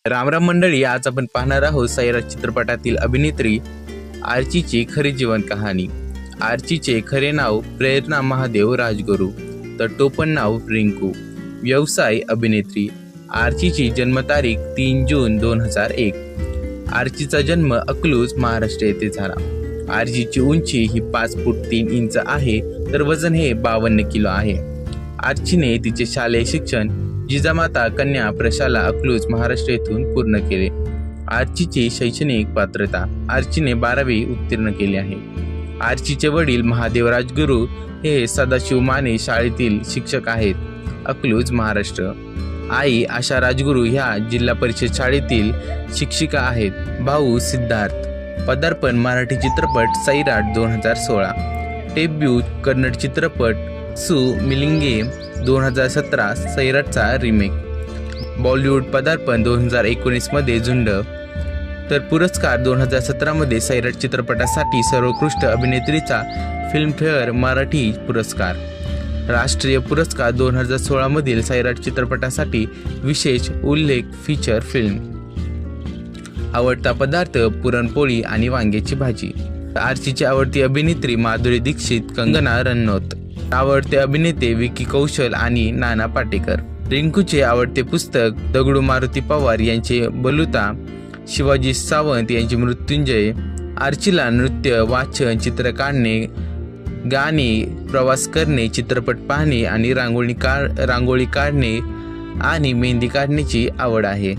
रामराम मंडळी, आज आपण पाहणार आहोत सैराट चित्रपटातील अभिनेत्री आर्चीची खरी जीवन कहाणी। आर्चीचे खरे नाव प्रेरणा महादेव राजगुरू, तर टोपण नाव रिंकू। व्यवसाय अभिनेत्री। आर्चीची जन्मतारीख 3 जून 2001। आर्चीचा जन्म अकलूज महाराष्ट्र येथे झाला। आर्चीची उंची ही 5 फूट 3 इंच आहे, तर वजन हे 52 किलो आहे। आर्चीने तिचे शालेय शिक्षण जिजामाता कन्या प्रशाला अकलूज महाराष्ट्र येथून पूर्ण केले। आर्चीची शैक्षणिक पात्रता। आर्चीने 12वी उत्तीर्ण केले आहे। आर्चीचे वडील महादेव राजगुरू हे सदाशिव माने शाळेतील शिक्षक आहेत, अकलूज महाराष्ट्र। आई आशा राजगुरू ह्या जिल्हा परिषद शाळेतील शिक्षिका आहेत। भाऊ सिद्धार्थ। पदार्पण मराठी चित्रपट सैराट 2016। डेब्यू कन्नड चित्रपट सु मिलिंगे 2017 सैराटचा रिमेक। बॉलिवूड पदार्पण 2019 मध्ये झुंड। तर पुरस्कार 2017 मध्ये सैराट चित्रपटासाठी सर्वोत्कृष्ट अभिनेत्रीचा फिल्मफेअर मराठी पुरस्कार। राष्ट्रीय पुरस्कार 2016 मधील सैराट चित्रपटासाठी विशेष उल्लेख फीचर फिल्म। आवडता पदार्थ पुरणपोळी आणि वांग्याची भाजी। आर्चीची आवडती अभिनेत्री माधुरी दीक्षित, कंगना रनौत। आवडते अभिनेते विकी कौशल आणि नाना पाटेकर। रिंकूचे आवडते पुस्तक दगडू मारुती पवार यांचे बलुता, शिवाजी सावंत यांचे मृत्युंजय। आर्चीला नृत्य, वाचन, चित्र काढणे, गाणे, प्रवास करणे, चित्रपट पाहणे आणि रांगोळी काढणे आणि मेहंदी काढण्याची आवड आहे।